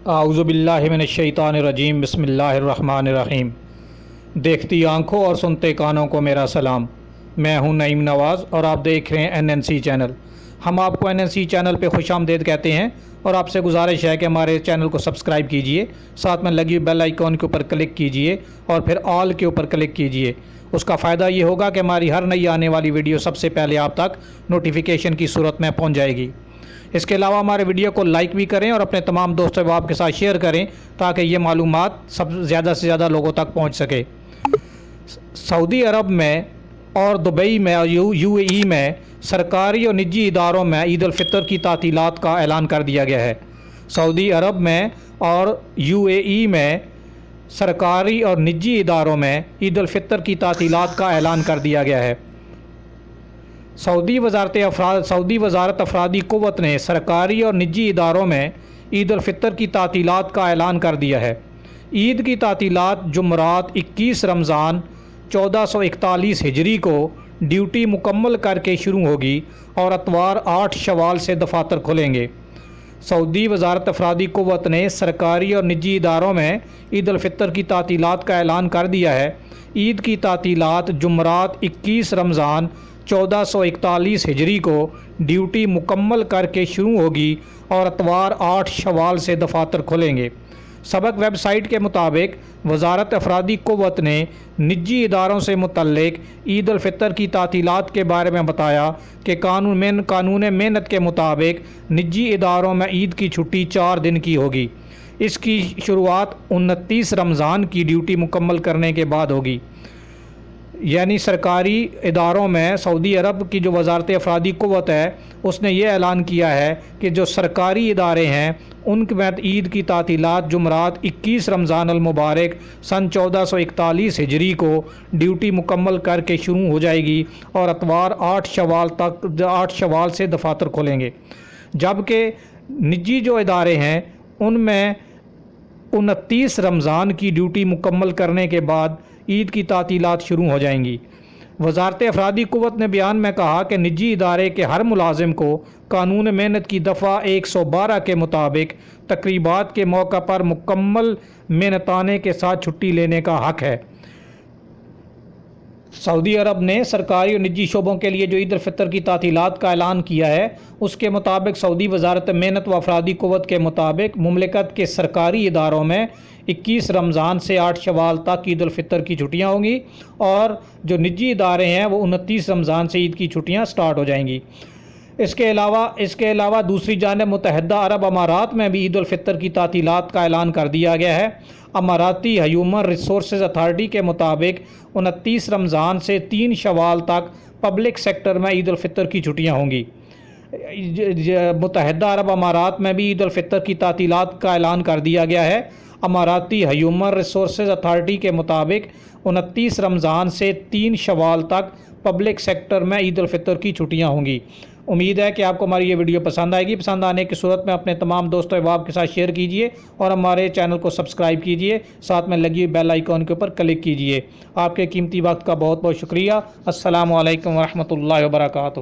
اعوذ باللہ من الشیطان الرجیم، بسم اللہ الرحمن الرحیم۔ دیکھتی آنکھوں اور سنتے کانوں کو میرا سلام۔ میں ہوں نعیم نواز اور آپ دیکھ رہے ہیں NNC چینل۔ ہم آپ کو NNC چینل پہ خوش آمدید کہتے ہیں اور آپ سے گزارش ہے کہ ہمارے چینل کو سبسکرائب کیجئے، ساتھ میں لگی بیل آئیکن کے اوپر کلک کیجئے اور پھر آل کے اوپر کلک کیجئے۔ اس کا فائدہ یہ ہوگا کہ ہماری ہر نئی آنے والی ویڈیو سب سے پہلے آپ تک نوٹیفیکیشن کی صورت میں پہنچ جائے گی۔ اس کے علاوہ ہمارے ویڈیو کو لائک بھی کریں اور اپنے تمام دوست و احباب کے ساتھ شیئر کریں تاکہ یہ معلومات زیادہ سے زیادہ لوگوں تک پہنچ سکے۔ سعودی عرب میں اور دبئی میں اور UAE میں سرکاری اور نجی اداروں میں عید الفطر کی تعطیلات کا اعلان کر دیا گیا ہے۔ سعودی عرب میں اور UAE میں سرکاری اور نجی اداروں میں عید الفطر کی تعطیلات کا اعلان کر دیا گیا ہے۔ سعودی وزارت افرادی قوت نے سرکاری اور نجی اداروں میں عید الفطر کی تعطیلات کا اعلان کر دیا ہے۔ عید کی تعطیلات جمعرات 21 رمضان 1441 ہجری کو ڈیوٹی مکمل کر کے شروع ہوگی اور اتوار 8 شوال سے دفاتر کھلیں گے۔ سعودی وزارت افرادی قوت نے سرکاری اور نجی اداروں میں عید الفطر کی تعطیلات کا اعلان کر دیا ہے۔ عید کی تعطیلات جمعرات 21 رمضان 1441 ہجری کو ڈیوٹی مکمل کر کے شروع ہوگی اور اتوار 8 شوال سے دفاتر کھلیں گے۔ سبق ویب سائٹ کے مطابق وزارت افرادی قوت نے نجی اداروں سے متعلق عید الفطر کی تعطیلات کے بارے میں بتایا کہ قانون محنت کے مطابق نجی اداروں میں عید کی چھٹی 4 دن کی ہوگی۔ اس کی شروعات 29 رمضان کی ڈیوٹی مکمل کرنے کے بعد ہوگی۔ یعنی سرکاری اداروں میں سعودی عرب کی جو وزارت افرادی قوت ہے اس نے یہ اعلان کیا ہے کہ جو سرکاری ادارے ہیں ان کے بعد عید کی تعطیلات جمعرات 21 رمضان المبارک سن 1441 ہجری کو ڈیوٹی مکمل کر کے شروع ہو جائے گی اور اتوار 8 شوال سے دفاتر کھلیں گے، جبکہ نجی جو ادارے ہیں ان میں 29 رمضان کی ڈیوٹی مکمل کرنے کے بعد عید کی تعطیلات شروع ہو جائیں گی۔ وزارت افرادی قوت نے بیان میں کہا کہ نجی ادارے کے ہر ملازم کو قانون محنت کی دفعہ 112 کے مطابق تقریبات کے موقع پر مکمل محنتانے کے ساتھ چھٹی لینے کا حق ہے۔ سعودی عرب نے سرکاری اور نجی شعبوں کے لیے جو عید الفطر کی تعطیلات کا اعلان کیا ہے اس کے مطابق سعودی وزارت محنت و افرادی قوت کے مطابق مملکت کے سرکاری اداروں میں 21 رمضان سے 8 شوال تک عید الفطر کی چھٹیاں ہوں گی اور جو نجی ادارے ہیں وہ 29 رمضان سے عید کی چھٹیاں سٹارٹ ہو جائیں گی۔ اس کے علاوہ دوسری جانب متحدہ عرب امارات میں بھی عید الفطر کی تعطیلات کا اعلان کر دیا گیا ہے۔ اماراتی ہیومن ریسورسز اتھارٹی کے مطابق 29 رمضان سے 3 شوال تک پبلک سیکٹر میں عید الفطر کی چھٹیاں ہوں گی۔ متحدہ عرب امارات میں بھی عید الفطر کی تعطیلات کا اعلان کر دیا گیا ہے۔ اماراتی ہیومن ریسورسز اتھارٹی کے مطابق 29 رمضان سے 3 شوال تک پبلک سیکٹر میں عید الفطر کی چھٹیاں ہوں گی۔ امید ہے کہ آپ کو ہماری یہ ویڈیو پسند آئے گی۔ پسند آنے کی صورت میں اپنے تمام دوستوں و احباب کے ساتھ شیئر کیجئے اور ہمارے چینل کو سبسکرائب کیجئے، ساتھ میں لگی بیل آئیکن کے اوپر کلک کیجئے۔ آپ کے قیمتی وقت کا بہت بہت شکریہ۔ السلام علیکم ورحمۃ اللہ وبرکاتہ۔